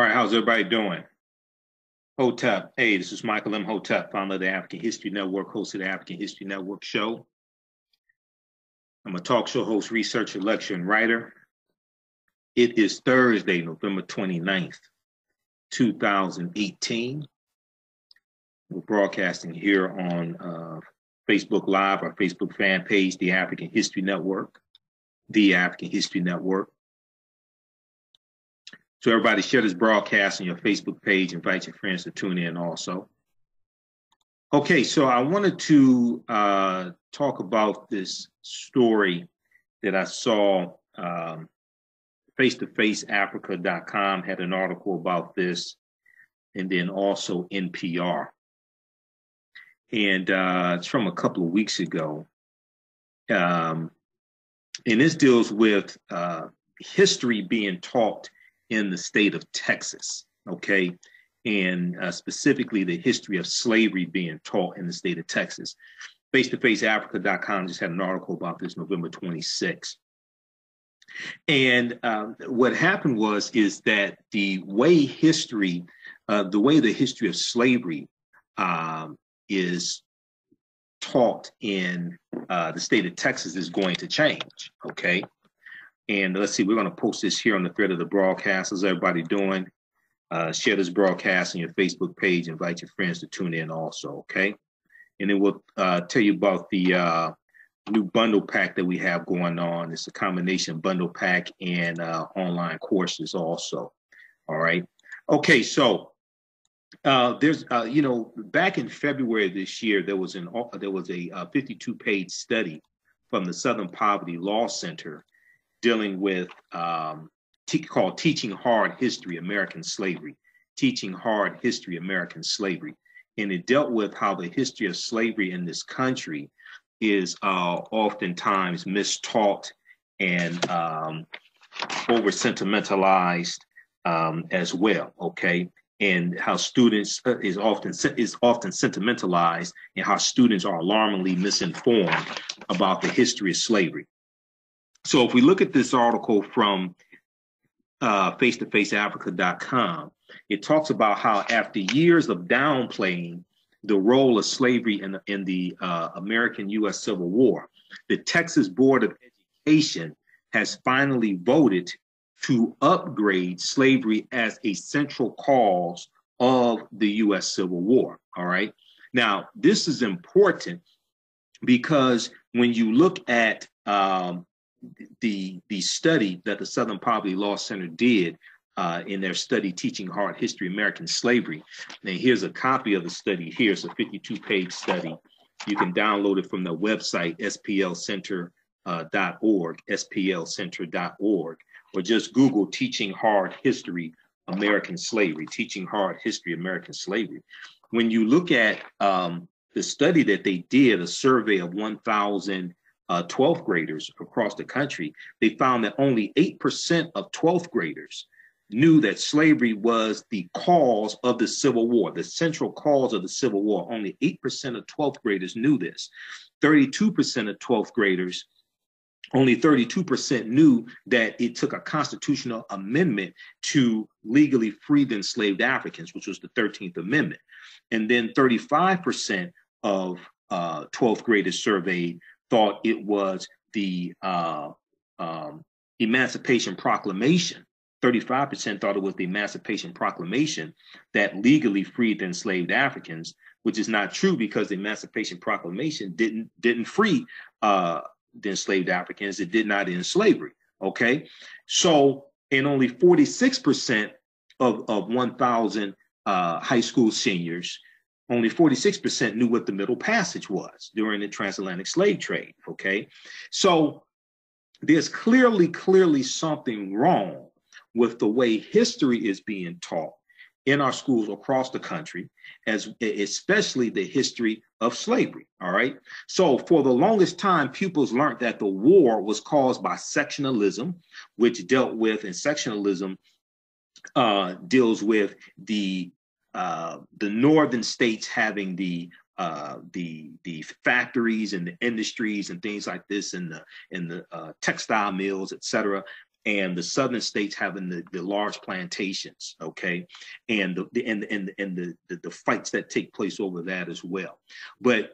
All right, how's everybody doing? Hotep. Hey, this is Michael Imhotep, founder of the African History Network, host of the African History Network show. I'm a talk show host, researcher, lecturer, and writer. It is Thursday, November 29th, 2018. We're broadcasting here on Facebook Live, our Facebook fan page, the African History Network, the African History Network. So everybody share this broadcast on your Facebook page. Invite your friends to tune in also. Okay, so I wanted to talk about this story that I saw. Face2faceafrica.com had an article about this, and then also NPR. And it's from a couple of weeks ago. And this deals with history being taught in the state of Texas, okay? And specifically the history of slavery being taught in the state of Texas. Face2faceafrica.com just had an article about this November 26th. And what happened is that the way the history of slavery is taught in the state of Texas is going to change, okay? And let's see, we're going to post this here on the thread of the broadcast. How's everybody doing? Share this broadcast on your Facebook page. Invite your friends to tune in also, okay? And then we'll tell you about the new bundle pack that we have going on. It's a combination bundle pack and online courses also, all right? Okay, so there's, back in February of this year, there was a 52-page study from the Southern Poverty Law Center dealing with called Teaching Hard History, American Slavery, Teaching Hard History, American Slavery. And it dealt with how the history of slavery in this country is oftentimes mistaught and over-sentimentalized as well, okay? And how students is often sentimentalized, and how students are alarmingly misinformed about the history of slavery. So if we look at this article from face2faceafrica.com, it talks about how after years of downplaying the role of slavery in the American U.S. Civil War, the Texas Board of Education has finally voted to upgrade slavery as a central cause of the U.S. Civil War, all right? Now, this is important because when you look at the study that the Southern Poverty Law Center did in their study, Teaching Hard History, American Slavery. And here's a copy of the study here. It's a 52-page study. You can download it from the website, splcenter.org, splcenter.org, or just Google Teaching Hard History, American Slavery, Teaching Hard History, American Slavery. When you look at the study that they did, a survey of 1,000 12th graders across the country, they found that only 8% of 12th graders knew that slavery was the cause of the Civil War, the central cause of the Civil War. Only 8% of 12th graders knew this. 32% of 12th graders, only 32% knew that it took a constitutional amendment to legally free the enslaved Africans, which was the 13th Amendment. And then 35% of 12th graders surveyed thought it was the Emancipation Proclamation. 35% thought it was the Emancipation Proclamation that legally freed the enslaved Africans, which is not true because the Emancipation Proclamation didn't free the enslaved Africans. It did not end slavery, okay? So, and only 46% of 1,000 high school seniors, only 46% knew what the Middle Passage was during the transatlantic slave trade, okay? So there's clearly something wrong with the way history is being taught in our schools across the country, especially the history of slavery, all right? So for the longest time, pupils learned that the war was caused by sectionalism, which dealt with, and sectionalism deals with the northern states having the factories and the industries and things like this, and the textile mills, et cetera, and the southern states having the large plantations, okay, and the fights that take place over that as well. But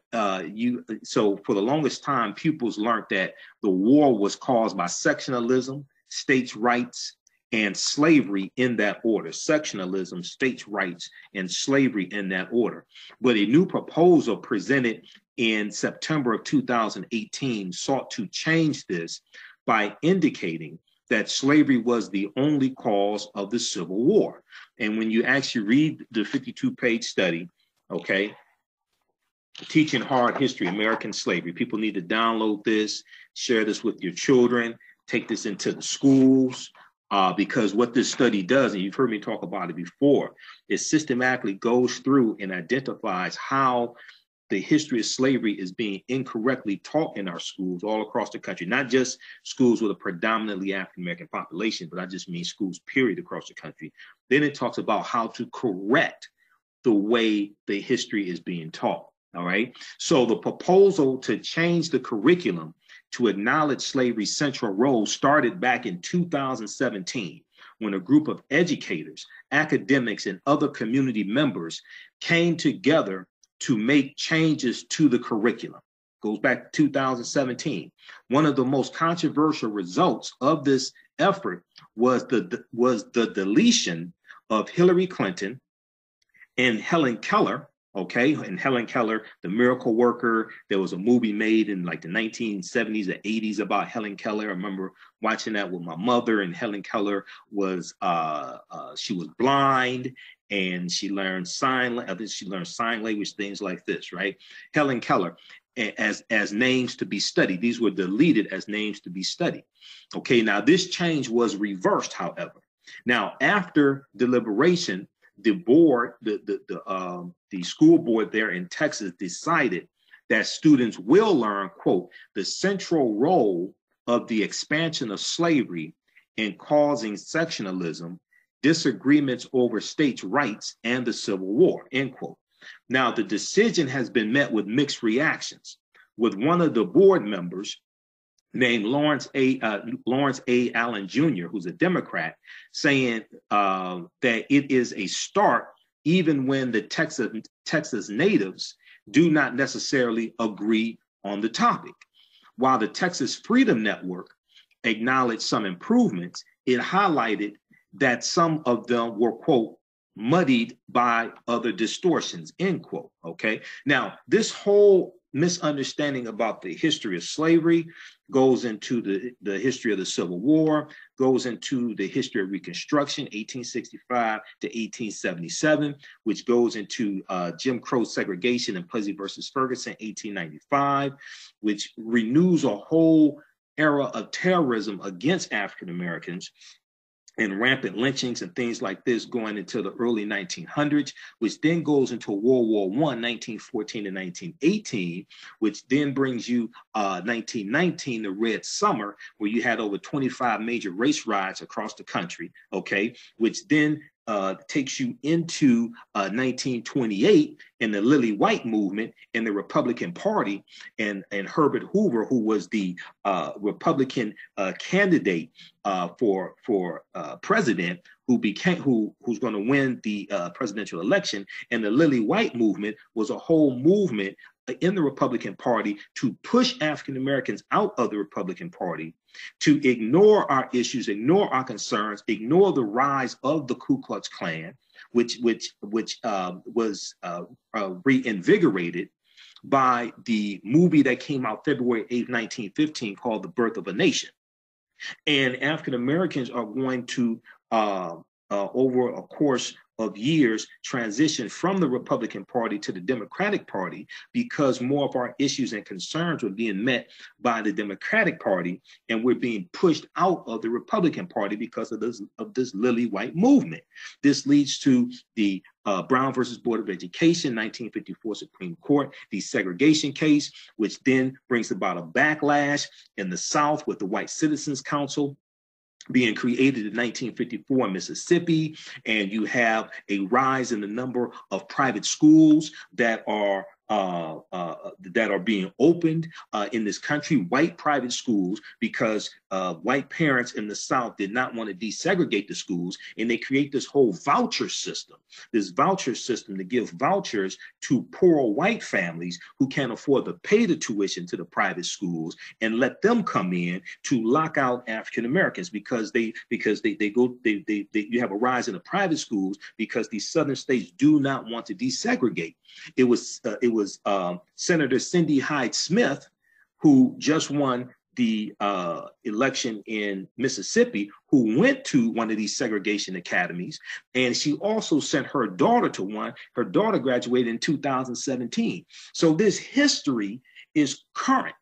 so for the longest time, pupils learned that the war was caused by sectionalism, states' rights, and slavery in that order. Sectionalism, states' rights, and slavery in that order. But a new proposal presented in September of 2018 sought to change this by indicating that slavery was the only cause of the Civil War. And when you actually read the 52-page study, okay, Teaching Hard History, American Slavery, people need to download this, share this with your children, take this into the schools, because what this study does, and you've heard me talk about it before, it systematically goes through and identifies how the history of slavery is being incorrectly taught in our schools all across the country, not just schools with a predominantly African-American population, but I just mean schools, period, across the country. Then it talks about how to correct the way the history is being taught, all right? So the proposal to change the curriculum to acknowledge slavery's central role started back in 2017, when a group of educators, academics, and other community members came together to make changes to the curriculum. Goes back to 2017. One of the most controversial results of this effort was the deletion of Hillary Clinton and Helen Keller. Okay, and Helen Keller, the miracle worker. There was a movie made in like the 1970s or 80s about Helen Keller. I remember watching that with my mother, and Helen Keller was she was blind, and she learned sign language, things like this, right? Helen Keller, as names to be studied. These were deleted as names to be studied. Okay, now this change was reversed, however. Now, after deliberation, the board, the school board there in Texas decided that students will learn, quote, the central role of the expansion of slavery in causing sectionalism, disagreements over states' rights, and the Civil War, end quote. Now, the decision has been met with mixed reactions, with one of the board members named Lawrence A. Allen Jr., who's a Democrat, saying that it is a start even when the Texas natives do not necessarily agree on the topic. While the Texas Freedom Network acknowledged some improvements, it highlighted that some of them were, quote, muddied by other distortions, end quote, okay? Now, this whole misunderstanding about the history of slavery goes into the history of the Civil War, goes into the history of Reconstruction, 1865 to 1877, which goes into Jim Crow segregation in Plessy versus Ferguson, 1895, which renews a whole era of terrorism against African Americans and rampant lynchings and things like this going into the early 1900s, which then goes into World War I, 1914 to 1918, which then brings you 1919, the Red Summer, where you had over 25 major race riots across the country, okay, which then takes you into 1928 in the Lily White movement in the Republican Party, and Herbert Hoover, who was the Republican candidate for president, who's going to win the presidential election. And the Lily White movement was a whole movement in the Republican Party to push African Americans out of the Republican Party, to ignore our issues, ignore our concerns, ignore the rise of the Ku Klux Klan, which was reinvigorated by the movie that came out February 8, 1915, called The Birth of a Nation. And African Americans are going to, over a course of years, transition from the Republican Party to the Democratic Party, because more of our issues and concerns were being met by the Democratic Party, and we're being pushed out of the Republican Party because of this Lily White movement. This leads to the Brown versus Board of Education, 1954 Supreme Court desegregation case, which then brings about a backlash in the South with the White Citizens Council being created in 1954 in Mississippi, and you have a rise in the number of private schools that are being opened in this country, white private schools, because white parents in the South did not want to desegregate the schools, and they create this whole voucher system to give vouchers to poor white families who can't afford to pay the tuition to the private schools, and let them come in to lock out African Americans because you have a rise in the private schools because these southern states do not want to desegregate. It was Senator Cindy Hyde Smith, who just won the election in Mississippi, who went to one of these segregation academies. And she also sent her daughter to one. Her daughter graduated in 2017. So this history is current,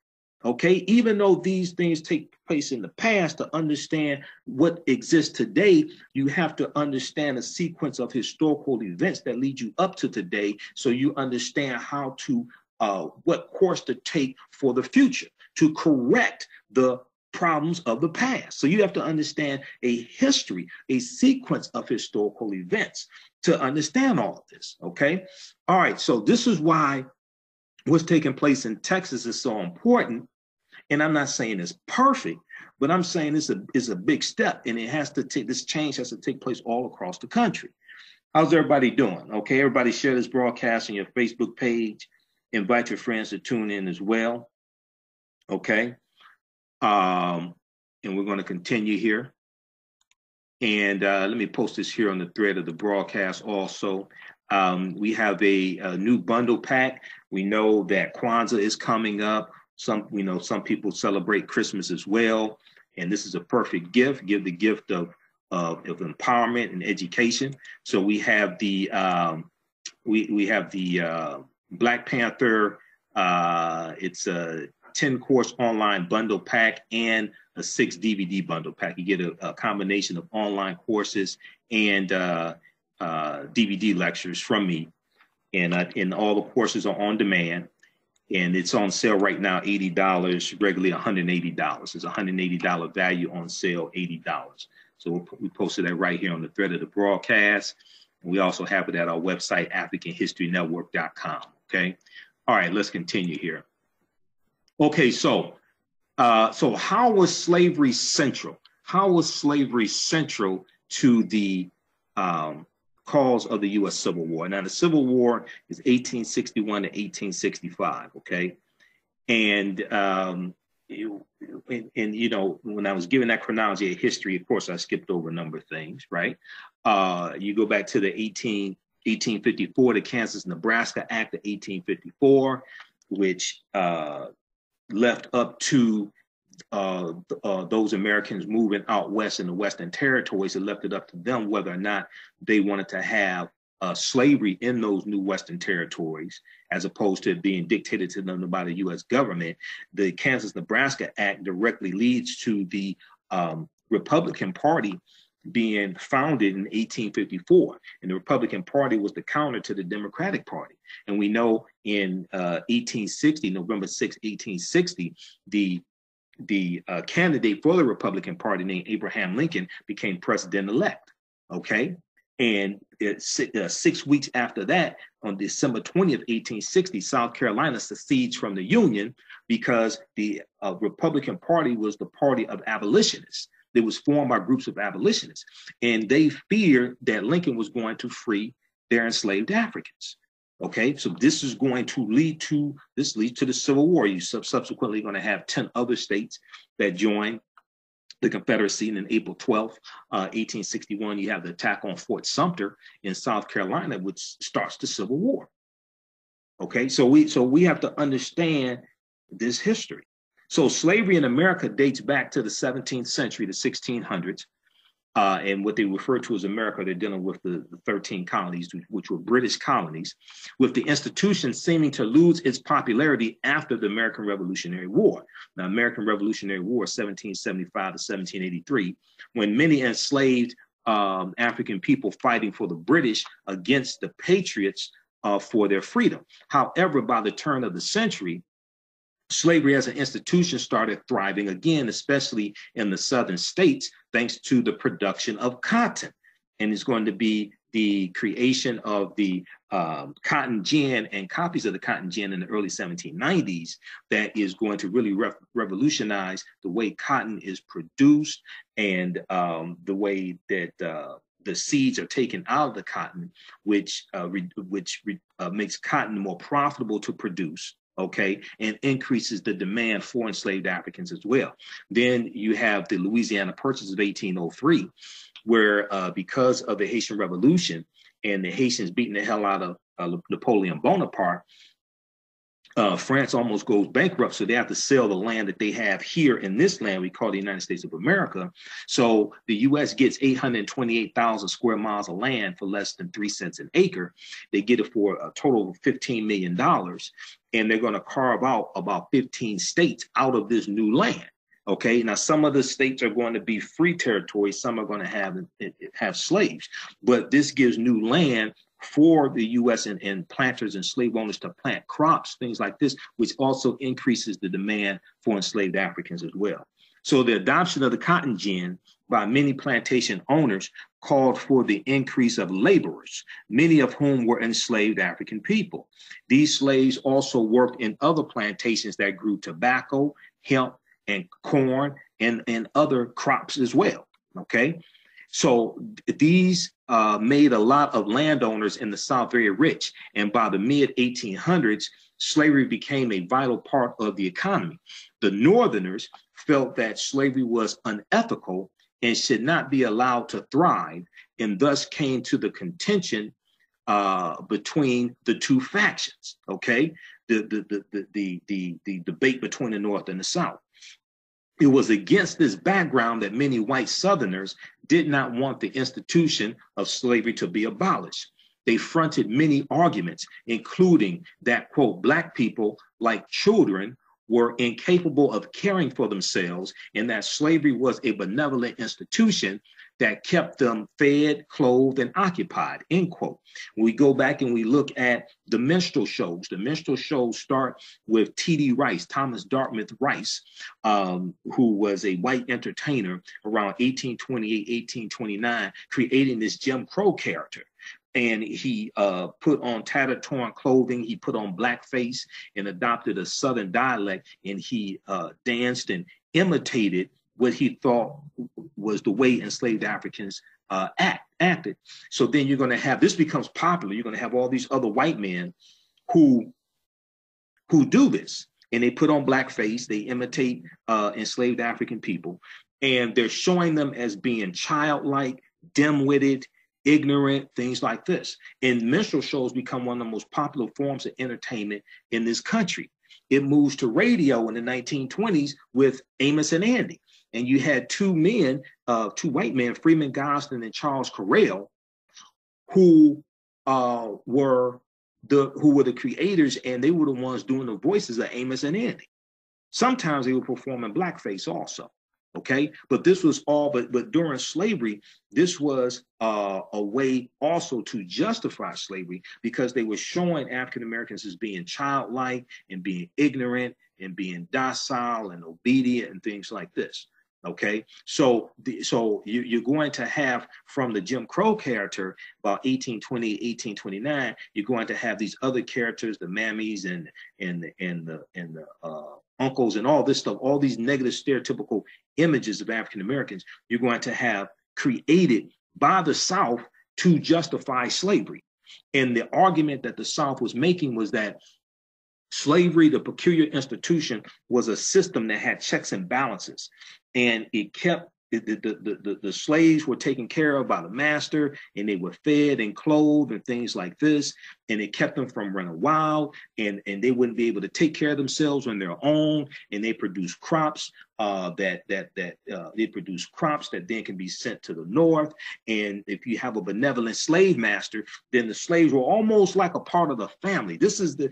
okay? Even though these things take place in the past, to understand what exists today, you have to understand a sequence of historical events that lead you up to today, so you understand how to, what course to take for the future, to correct the problems of the past. So you have to understand a history, a sequence of historical events to understand all of this, okay? All right, so this is why what's taking place in Texas is so important. And I'm not saying it's perfect, but I'm saying it's a big step, and this change has to take place all across the country. How's everybody doing? Okay, everybody share this broadcast on your Facebook page. Invite your friends to tune in as well. Okay, and we're going to continue here. And let me post this here on the thread of the broadcast also. We have a new bundle pack. We know that Kwanzaa is coming up. Some people celebrate Christmas as well. And this is a perfect gift. Give the gift of empowerment and education. So we have the Black Panther. It's a 10-course online bundle pack and a 6 DVD bundle pack. You get a combination of online courses and DVD lectures from me. And all the courses are on demand. And it's on sale right now, $80, regularly $180. It's a $180 value on sale, $80. So we posted that right here on the thread of the broadcast. And we also have it at our website, AfricanHistoryNetwork.com. Okay. All right, let's continue here. Okay, so how was slavery central? How was slavery central to the cause of the U.S. Civil War? Now, the Civil War is 1861 to 1865. Okay, and when I was given that chronology of history, of course, I skipped over a number of things. Right? You go back to the 1854, the Kansas-Nebraska Act of 1854, which left up to those Americans moving out west in the Western territories. It left it up to them whether or not they wanted to have slavery in those new Western territories, as opposed to being dictated to them by the U.S. government. The Kansas-Nebraska Act directly leads to the Republican Party being founded in 1854. And the Republican Party was the counter to the Democratic Party. And we know in 1860, November 6, 1860, the candidate for the Republican Party named Abraham Lincoln became president-elect. Okay. And 6 weeks after that, on December 20th, 1860, South Carolina secedes from the Union because the Republican Party was the party of abolitionists. It was formed by groups of abolitionists, and they feared that Lincoln was going to free their enslaved Africans. Okay, so this is going to lead to the Civil War. You subsequently going to have 10 other states that join the Confederacy. And in April 12th, 1861, you have the attack on Fort Sumter in South Carolina, which starts the Civil War. Okay, so we have to understand this history. So slavery in America dates back to the 17th century, the 1600s, and what they refer to as America, they're dealing with the 13 colonies, which were British colonies, with the institution seeming to lose its popularity after the American Revolutionary War. Now, American Revolutionary War, 1775 to 1783, when many enslaved African people fighting for the British against the Patriots for their freedom. However, by the turn of the century, slavery as an institution started thriving again, especially in the southern states, thanks to the production of cotton. And it's going to be the creation of the cotton gin and copies of the cotton gin in the early 1790s that is going to really revolutionize the way cotton is produced and the way that the seeds are taken out of the cotton, which makes cotton more profitable to produce. Okay, and increases the demand for enslaved Africans as well. Then you have the Louisiana Purchase of 1803, where because of the Haitian Revolution and the Haitians beating the hell out of Napoleon Bonaparte, France almost goes bankrupt, so they have to sell the land that they have here in this land we call the United States of America. So the U.S. gets 828,000 square miles of land for less than 3 cents an acre. They get it for a total of $15 million, and they're going to carve out about 15 states out of this new land. Okay, now some of the states are going to be free territories, some are going to have slaves, but this gives new land for the U.S. and planters and slave owners to plant crops, things like this, which also increases the demand for enslaved Africans as well. So the adoption of the cotton gin by many plantation owners called for the increase of laborers, many of whom were enslaved African people. These slaves also worked in other plantations that grew tobacco, hemp, and corn and other crops as well. Okay, so these made a lot of landowners in the South very rich, and by the mid 1800s, slavery became a vital part of the economy. The Northerners felt that slavery was unethical and should not be allowed to thrive, and thus came to the contention between the two factions. Okay, the debate between the North and the South. It was against this background that many white Southerners did not want the institution of slavery to be abolished. They fronted many arguments, including that, quote, Black people, like children, were incapable of caring for themselves, and that slavery was a benevolent institution that kept them fed, clothed, and occupied, end quote. When we go back and we look at the minstrel shows start with T.D. Rice, Thomas Dartmouth Rice, who was a white entertainer around 1828, 1829, creating this Jim Crow character. And he put on tattered, torn clothing. He put on blackface and adopted a Southern dialect. And he danced and imitated what he thought was the way enslaved Africans acted. So then you're going to have, this becomes popular. You're going to have all these other white men who do this. And they put on blackface. They imitate enslaved African people. And they're showing them as being childlike, dim-witted, ignorant, things like this. And minstrel shows become one of the most popular forms of entertainment in this country. It moves to radio in the 1920s with Amos and Andy. And you had two white men, Freeman Gosden and Charles Correll, who were the creators, and they were the ones doing the voices of Amos and Andy. Sometimes they were performing blackface also. Okay, but this was all, but during slavery, this was a way also to justify slavery, because they were showing African Americans as being childlike and being ignorant and being docile and obedient and things like this. Okay, so you're going to have, from the Jim Crow character about 1820, 1829, you're going to have these other characters, the mammies and the uncles and all this stuff, all these negative stereotypical images of African Americans you're going to have created by the South to justify slavery. And the argument that the South was making was that slavery, the peculiar institution, was a system that had checks and balances, and it kept the slaves were taken care of by the master, and they were fed and clothed and things like this, and it kept them from running wild, and they wouldn't be able to take care of themselves on their own, and they produce crops that then can be sent to the North. And if you have a benevolent slave master, then the slaves were almost like a part of the family. This is the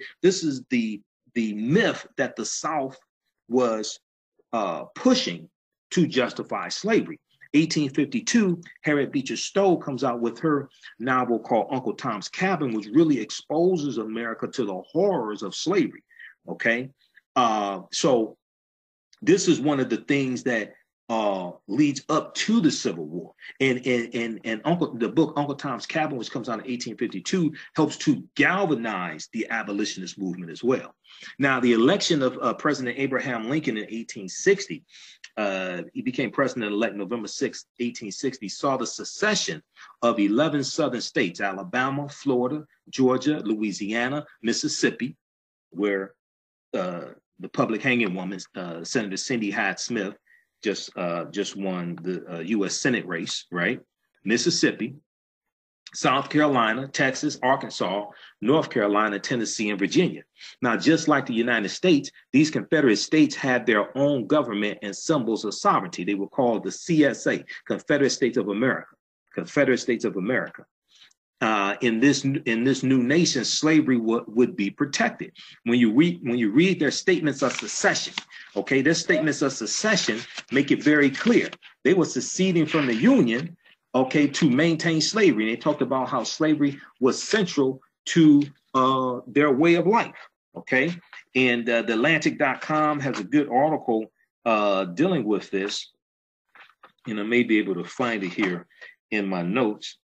myth that the South was pushing to justify slavery. 1852, Harriet Beecher Stowe comes out with her novel called Uncle Tom's Cabin, which really exposes America to the horrors of slavery. Okay, so this is one of the things that leads up to the Civil War. And the book Uncle Tom's Cabin, which comes out in 1852, helps to galvanize the abolitionist movement as well. Now, the election of President Abraham Lincoln in 1860, he became president-elect November 6, 1860, saw the secession of 11 southern states: Alabama, Florida, Georgia, Louisiana, Mississippi, where the public hanging woman, Senator Cindy Hyde Smith, just won the U.S. Senate race, right? Mississippi, South Carolina, Texas, Arkansas, North Carolina, Tennessee, and Virginia. Now, just like the United States, these Confederate states had their own government and symbols of sovereignty. They were called the CSA, Confederate States of America. Confederate States of America. In this new nation, slavery would be protected. When you read their statements of secession, okay, their statements of secession make it very clear. They were seceding from the Union, okay, to maintain slavery. And they talked about how slavery was central to their way of life, okay? And the Atlantic.com has a good article dealing with this, and I may be able to find it here in my notes.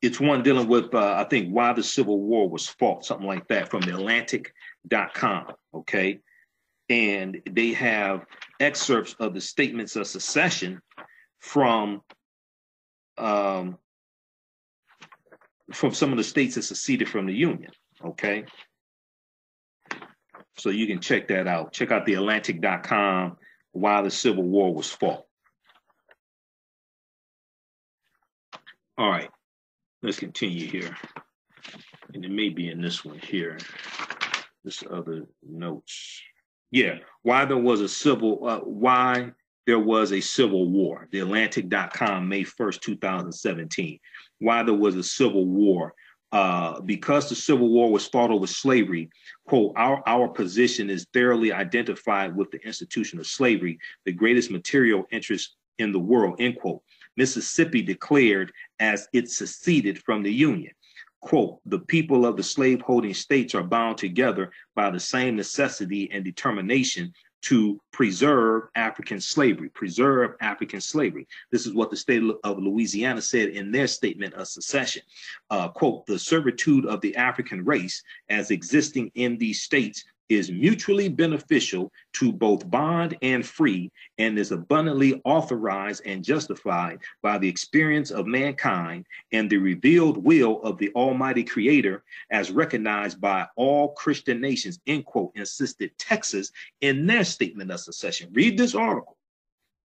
It's one dealing with, I think, why the Civil War was fought, something like that, from the Atlantic.com, okay? And they have excerpts of the statements of secession from some of the states that seceded from the Union, okay? So you can check that out. Check out the Atlantic.com, why the Civil War was fought. All right. Let's continue here. And it may be in this one here, this other notes. Yeah, why there was a civil war. The Atlantic.com, May 1st, 2017. Why there was a civil war. Because the Civil War was fought over slavery, quote, our position is thoroughly identified with the institution of slavery, the greatest material interest in the world, end quote. Mississippi declared as it seceded from the Union. Quote, the people of the slaveholding states are bound together by the same necessity and determination to preserve African slavery, preserve African slavery. This is what the state of Louisiana said in their statement of secession. Quote, the servitude of the African race as existing in these states is mutually beneficial to both bond and free, and is abundantly authorized and justified by the experience of mankind and the revealed will of the Almighty Creator, as recognized by all Christian nations, end quote, insisted Texas in their statement of secession. Read this article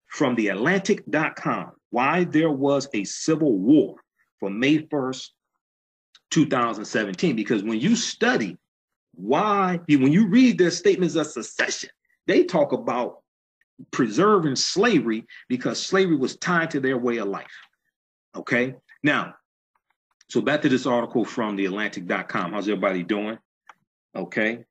from the Atlantic.com, why there was a civil war for May 1st, 2017, because when you study when you read their statements of secession, they talk about preserving slavery because slavery was tied to their way of life. Okay. Now, so back to this article from the Atlantic.com. How's everybody doing? Okay.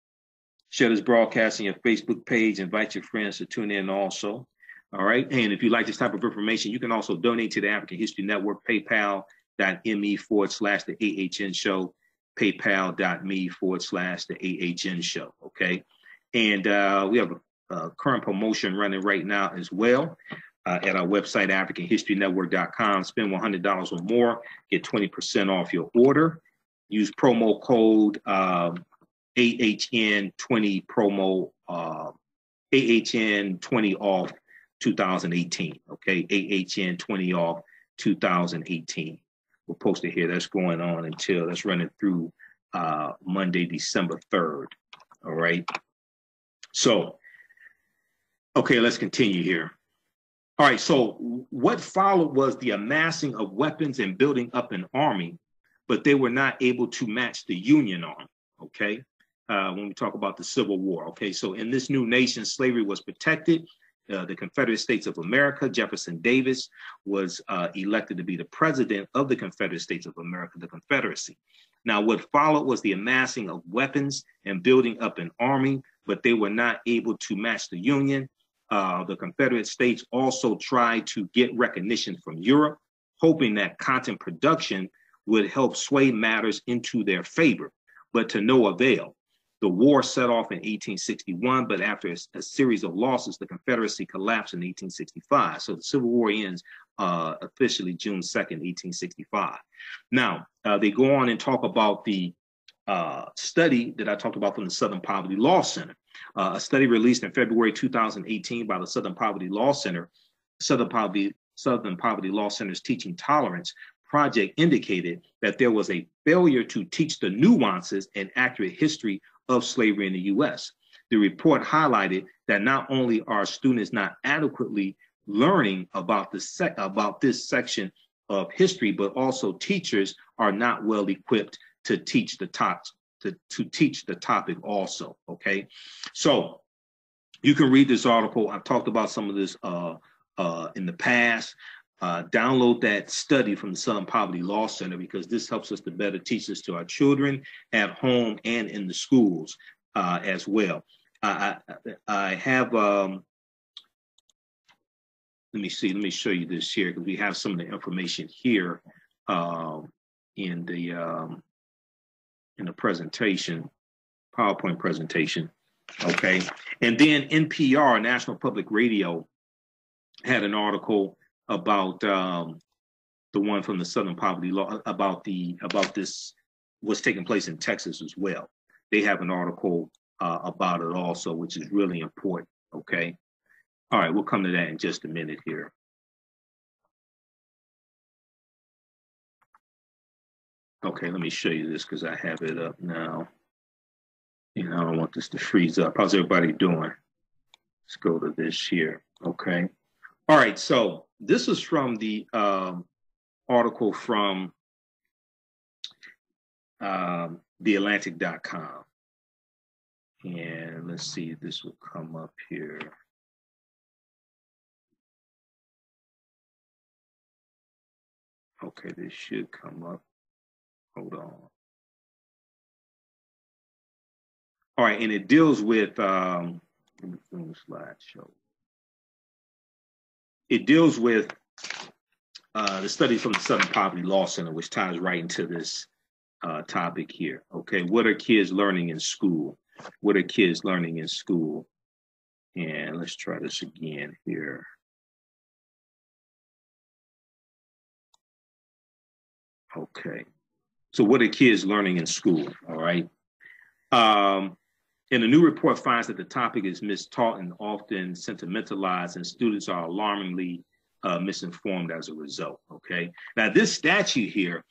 Share this broadcast on your Facebook page. Invite your friends to tune in also. All right. And if you like this type of information, you can also donate to the African History Network, paypal.me/the AHN show. PayPal.me/the AHN show. Okay. And we have a current promotion running right now as well at our website, AfricanHistoryNetwork.com. Spend $100 or more, get 20% off your order. Use promo code AHN20 promo, AHN20 off 2018. Okay. AHN20 off 2018. We'll post it here. That's going on until that's running through Monday, December 3rd. All right. So, okay, let's continue here. All right. So what followed was the amassing of weapons and building up an army, but they were not able to match the Union army. Okay. When we talk about the Civil War. Okay. So in this new nation, slavery was protected. The Confederate States of America, Jefferson Davis was elected to be the president of the Confederate States of America, the Confederacy. Now, what followed was the amassing of weapons and building up an army, but they were not able to match the Union. The Confederate States also tried to get recognition from Europe, hoping that cotton production would help sway matters into their favor, but to no avail. The war set off in 1861, but after a series of losses, the Confederacy collapsed in 1865. So the Civil War ends officially June 2nd, 1865. Now, they go on and talk about the study that I talked about from the Southern Poverty Law Center. A study released in February 2018 by the Southern Poverty Law Center, Southern Poverty Law Center's Teaching Tolerance project indicated that there was a failure to teach the nuances and accurate history of slavery in the U.S. The report highlighted that not only are students not adequately learning about this section of history, but also teachers are not well equipped to teach the topic also. Okay, so you can read this article. I've talked about some of this in the past. Download that study from the Southern Poverty Law Center, because this helps us to better teach this to our children at home and in the schools as well. I have, let me show you this here, because we have some of the information here in the presentation, PowerPoint presentation. Okay, and then NPR, National Public Radio, had an article about the one from the Southern Poverty Law, about this, what's taking place in Texas as well. They have an article about it also, which is really important. Okay, all right, we'll come to that in just a minute here. Okay, let me show you this because I have it up now. I don't want this to freeze up. How's everybody doing? Let's go to this here. Okay. All right, so this is from the article from theatlantic.com. And let's see if this will come up here. Okay, this should come up. Hold on. All right, and it deals with, let me bring the slideshow. It deals with the study from the Southern Poverty Law Center, which ties right into this topic here. Okay, what are kids learning in school? What are kids learning in school? And let's try this again here. Okay, so what are kids learning in school? All right. And the new report finds that the topic is mistaught and often sentimentalized, and students are alarmingly misinformed as a result. Okay. Now, this statute here,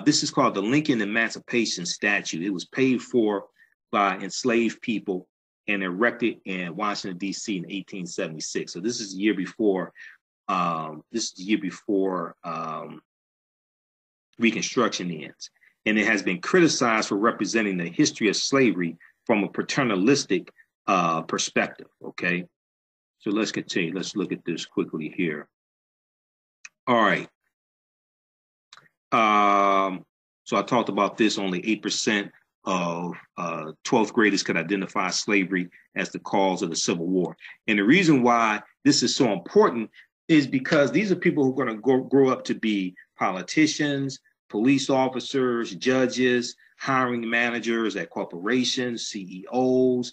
this is called the Lincoln Emancipation Statute. It was paid for by enslaved people and erected in Washington, D.C. in 1876. So this is the year before. Reconstruction ends, and it has been criticized for representing the history of slavery from a paternalistic perspective. Okay, so let's continue. Let's look at this quickly here. All right. So I talked about this. Only 8% of 12th graders could identify slavery as the cause of the Civil War. And the reason why this is so important is because these are people who are going to grow up to be politicians, police officers, judges, hiring managers at corporations, CEOs,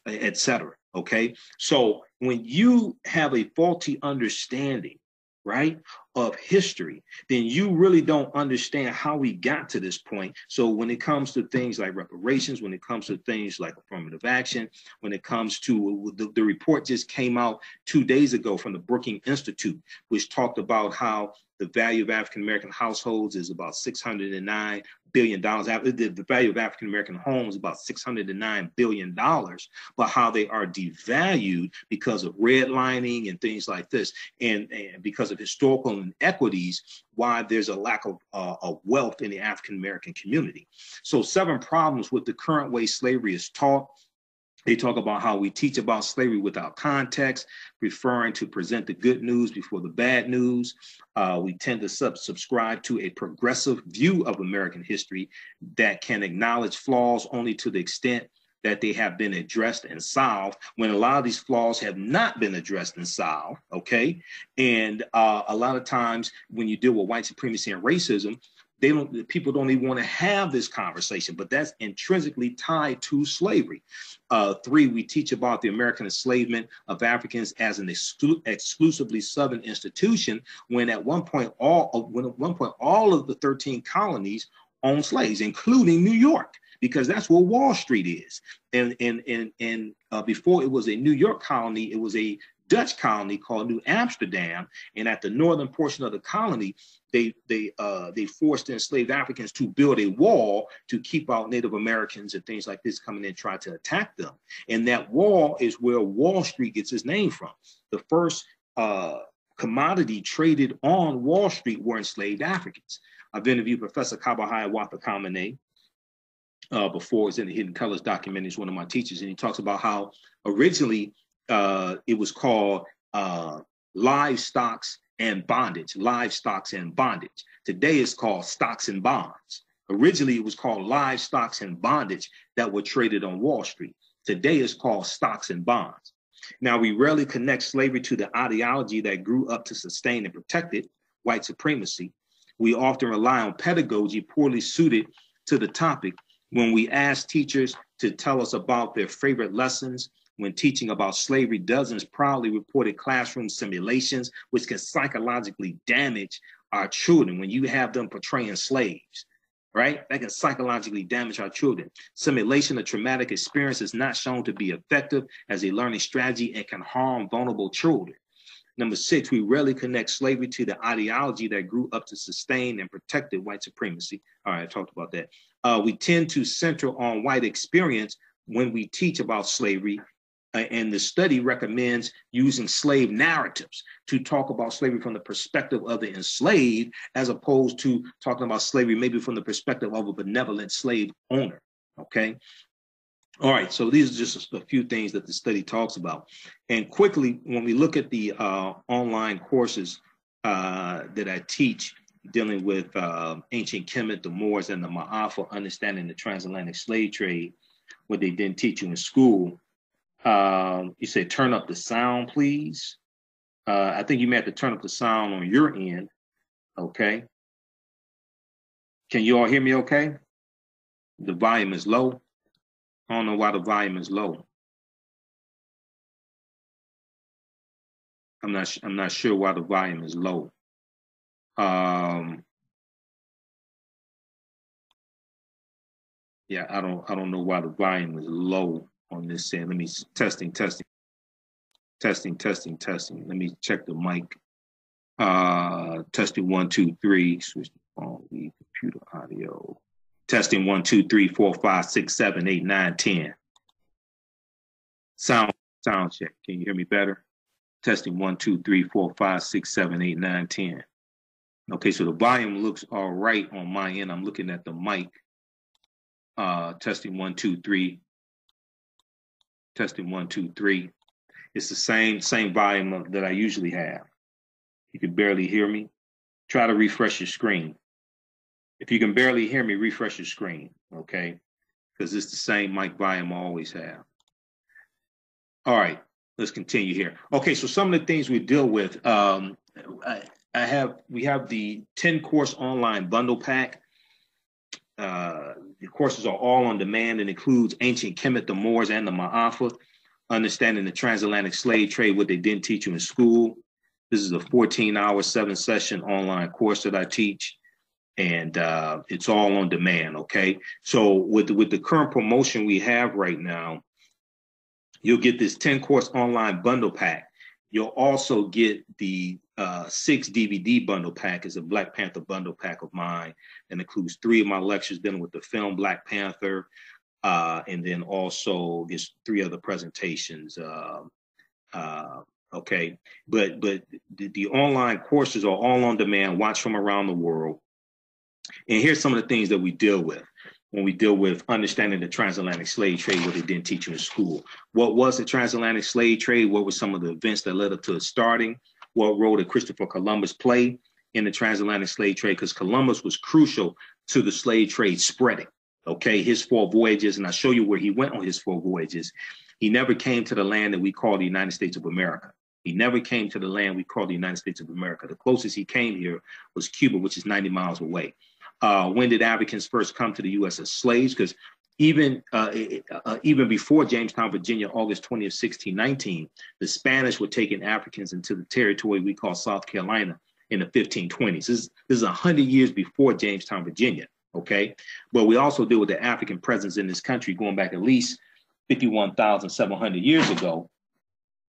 etc. Okay, so when you have a faulty understanding, right, of history, then you really don't understand how we got to this point. So when it comes to things like reparations, when it comes to things like affirmative action, when it comes to the report just came out 2 days ago from the Brookings Institute, which talked about how the value of African-American households is about $609 billion. The value of African-American homes is about $609 billion, but how they are devalued because of redlining and things like this, and because of historical inequities, why there's a lack of wealth in the African-American community. So 7 problems with the current way slavery is taught. They talk about how we teach about slavery without context, preferring to present the good news before the bad news. We tend to subscribe to a progressive view of American history that can acknowledge flaws only to the extent that they have been addressed and solved, when a lot of these flaws have not been addressed and solved, okay? And a lot of times when you deal with white supremacy and racism, people don't even want to have this conversation, but that's intrinsically tied to slavery. 3, we teach about the American enslavement of Africans as an exclusively Southern institution, when at one point all of the 13 colonies owned slaves, including New York, because that's where Wall Street is. And before it was a New York colony, it was a Dutch colony called New Amsterdam, and at the northern portion of the colony, they forced enslaved Africans to build a wall to keep out Native Americans and things like this coming in and try to attack them. And that wall is where Wall Street gets its name from. The first commodity traded on Wall Street were enslaved Africans. I've interviewed Professor Kabahaya Watakamene before. It's in the Hidden Colors documentary. He's one of my teachers, and he talks about how originally it was called livestock and bondage. Today it's called stocks and bonds. Originally it was called livestock and bondage that were traded on Wall Street. Today it's called stocks and bonds. Now, we rarely connect slavery to the ideology that grew up to sustain and protect it, white supremacy. We often rely on pedagogy poorly suited to the topic. When we ask teachers to tell us about their favorite lessons when teaching about slavery, dozens proudly reported classroom simulations, which can psychologically damage our children when you have them portraying slaves, right? That can psychologically damage our children. Simulation of traumatic experience is not shown to be effective as a learning strategy and can harm vulnerable children. Number 6, we rarely connect slavery to the ideology that grew up to sustain and protect white supremacy. All right, I talked about that. We tend to center on white experience when we teach about slavery, and the study recommends using slave narratives to talk about slavery from the perspective of the enslaved, as opposed to talking about slavery maybe from the perspective of a benevolent slave owner, okay? All right, so these are just a few things that the study talks about. And quickly, when we look at the online courses that I teach dealing with ancient Kemet, the Moors, and the Ma'afa, understanding the transatlantic slave trade, what they didn't teach you in school, you say, turn up the sound, please. I think you may have to turn up the sound on your end, okay? Can you all hear me okay? The volume is low. I don't know why the volume is low. I'm not sure why the volume is low. Yeah, I don't know why the volume is low on this end. Let me testing. Let me check the mic. Testing 1 2 3. Switch the phone. Leave computer audio. Testing 1 2 3 4 5 6 7 8 9 10. Sound check. Can you hear me better? Testing 1 2 3 4 5 6 7 8 9 10. Okay, so the volume looks all right on my end. I'm looking at the mic. Testing 1 2 3. Testing 1 2 3. It's the same volume that I usually have. You can barely hear me. Try to refresh your screen. If you can barely hear me, refresh your screen, okay? Because it's the same mic volume I always have. All right, let's continue here. Okay, so some of the things we deal with, we have the 10-course online bundle pack. The courses are all on demand and includes ancient Kemet, the Moors, and the Ma'afa, understanding the transatlantic slave trade, what they didn't teach you in school. This is a 14-hour, 7-session online course that I teach, and it's all on demand, okay? So with the current promotion we have right now, you'll get this 10-course online bundle pack. You'll also get the 6 DVD bundle pack. Is a Black Panther bundle pack of mine, and includes 3 of my lectures dealing with the film Black Panther, and then also gets 3 other presentations. Okay, but the online courses are all on demand. Watch from around the world. And here's some of the things that we deal with when we deal with understanding the transatlantic slave trade, what they didn't teach you in school. What was the transatlantic slave trade? What were some of the events that led up to it starting? What role did Christopher Columbus play in the transatlantic slave trade? Because Columbus was crucial to the slave trade spreading. Okay, his 4 voyages, and I'll show you where he went on his 4 voyages. He never came to the land that we call the United States of America. He never came to the land we call the United States of America. The closest he came here was Cuba, which is 90 miles away. When did Africans first come to the U.S. as slaves? Because even before Jamestown, Virginia, August 20th, 1619, the Spanish were taking Africans into the territory we call South Carolina in the 1520s. This is 100 years before Jamestown, Virginia, okay? But we also deal with the African presence in this country going back at least 51,700 years ago.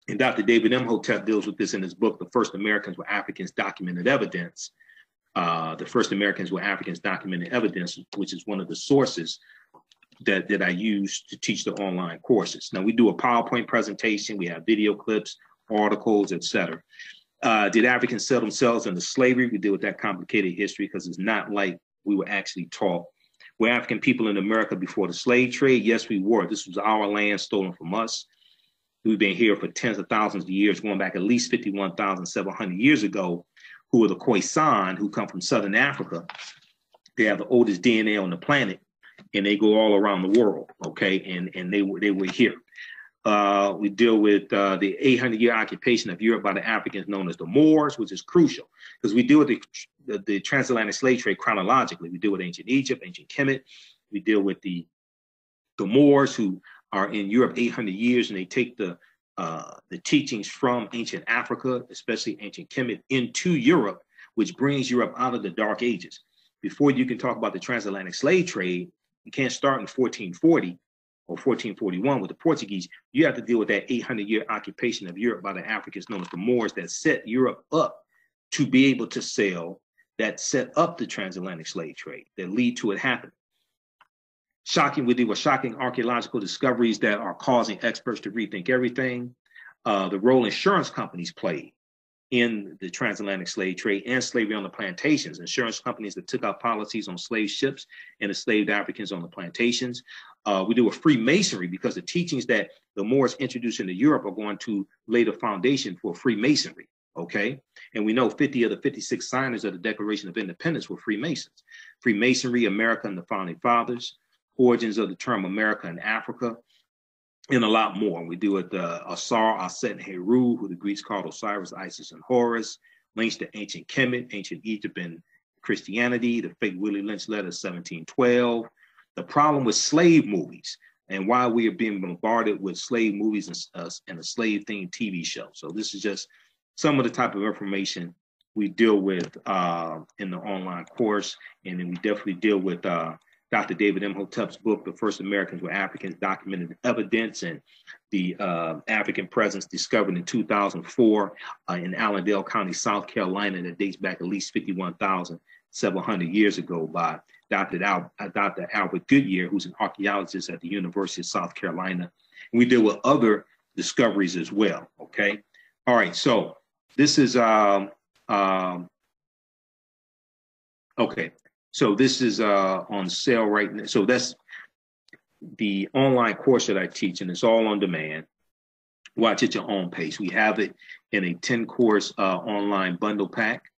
And Dr. David Imhotep deals with this in his book, The First Americans Were Africans, Documented Evidence. The First Americans Were Africans, Documented Evidence, which is one of the sources that I use to teach the online courses. Now, we do a PowerPoint presentation, we have video clips, articles, etc. Did Africans sell themselves into slavery? We deal with that complicated history because it's not like we were actually taught. Were African people in America before the slave trade? Yes, we were. This was our land stolen from us. We've been here for tens of thousands of years, going back at least 51,700 years ago, who are the Khoisan, who come from Southern Africa. They have the oldest DNA on the planet, and they go all around the world, okay? And they were here. We deal with the 800-year occupation of Europe by the Africans known as the Moors, which is crucial because we deal with the transatlantic slave trade chronologically. We deal with ancient Egypt, ancient Kemet. We deal with the Moors who are in Europe 800 years, and they take the teachings from ancient Africa, especially ancient Kemet, into Europe, which brings Europe out of the Dark Ages. Before you can talk about the transatlantic slave trade, you can't start in 1440 or 1441 with the Portuguese. You have to deal with that 800-year occupation of Europe by the Africans known as the Moors that set Europe up to be able to sell, that set up the transatlantic slave trade, that lead to it happening. We deal with shocking archaeological discoveries that are causing experts to rethink everything. The role insurance companies played in the transatlantic slave trade and slavery on the plantations. Insurance companies that took out policies on slave ships and enslaved Africans on the plantations. We deal with Freemasonry because the teachings that the Moors introduced into Europe are going to lay the foundation for Freemasonry, okay? And we know 50 of the 56 signers of the Declaration of Independence were Freemasons. Freemasonry, America and the Founding Fathers, origins of the term America and Africa, and a lot more. We deal with Asar, Aset, and Heru, who the Greeks called Osiris, Isis, and Horus, links to ancient Kemet, ancient Egypt, and Christianity, the fake Willie Lynch letter, 1712. The problem with slave movies and why we are being bombarded with slave movies and a slave-themed TV show. So this is just some of the type of information we deal with in the online course, and then we definitely deal with Dr. David Imhotep's book, The First Americans Were Africans, Documented Evidence, and the African presence discovered in 2004 in Allendale County, South Carolina, that dates back at least 51,700 years ago by Dr. Albert Goodyear, who's an archaeologist at the University of South Carolina. And we deal with other discoveries as well, okay? All right, so this is, okay. So this is on sale right now. So that's the online course that I teach, and it's all on demand. Watch at your own pace. We have it in a 10-course online bundle pack,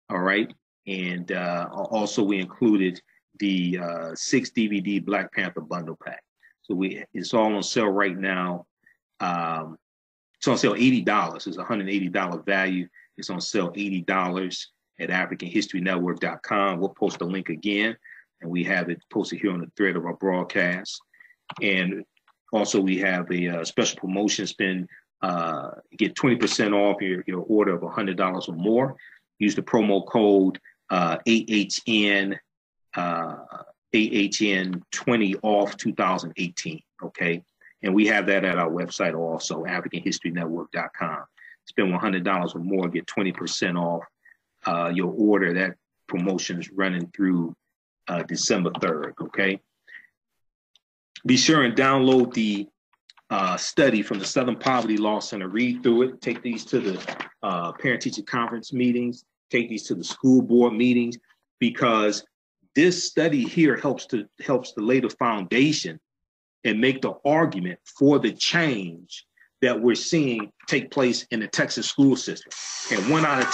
all right? And also we included the 6-DVD Black Panther bundle pack. So it's all on sale right now. It's on sale $80. It's $180 value. It's on sale $80. At AfricanHistoryNetwork.com. We'll post the link again, and we have it posted here on the thread of our broadcast. And also we have a special promotion. Get 20% off your order of $100 or more. Use the promo code AHN 20 off 2018, okay? And we have that at our website also, AfricanHistoryNetwork.com. Spend $100 or more, get 20% off your order. That promotion is running through December 3rd, okay? Be sure and download the study from the Southern Poverty Law Center. Read through it. Take these to the parent-teacher conference meetings. Take these to the school board meetings, because this study here helps to lay the foundation and make the argument for the change that we're seeing take place in the Texas school system. And 1 out of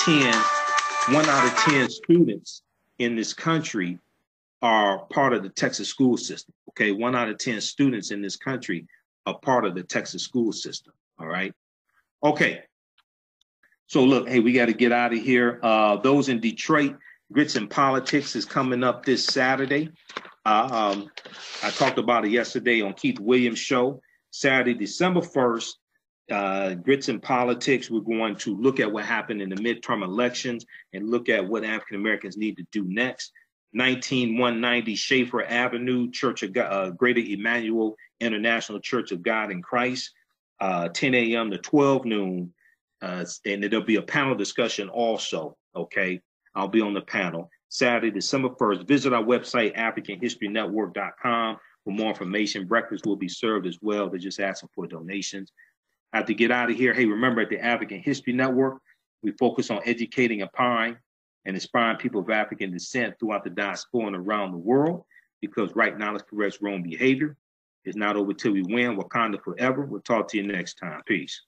10 students in this country are part of the Texas school system, okay? 1 out of 10 students in this country are part of the Texas school system, all right? Okay, so look, hey, we got to get out of here. Those in Detroit, Grits and Politics is coming up this Saturday. I talked about it yesterday on Keith Williams' show. Saturday, December 1st, Grits and Politics. We're going to look at what happened in the midterm elections and look at what African Americans need to do next. 19190 Schaefer Avenue, Church of God, Greater Emmanuel International Church of God in Christ, 10 a.m. to 12 noon. And there'll be a panel discussion also, okay? I'll be on the panel Saturday, December 1st. Visit our website, AfricanHistoryNetwork.com, for more information. Breakfast will be served as well. They're just asking for donations. I have to get out of here. Hey, remember, at the African History Network, we focus on educating, empowering, and inspiring people of African descent throughout the diaspora and around the world, because right knowledge corrects wrong behavior. It's not over till we win. Wakanda forever. We'll talk to you next time. Peace.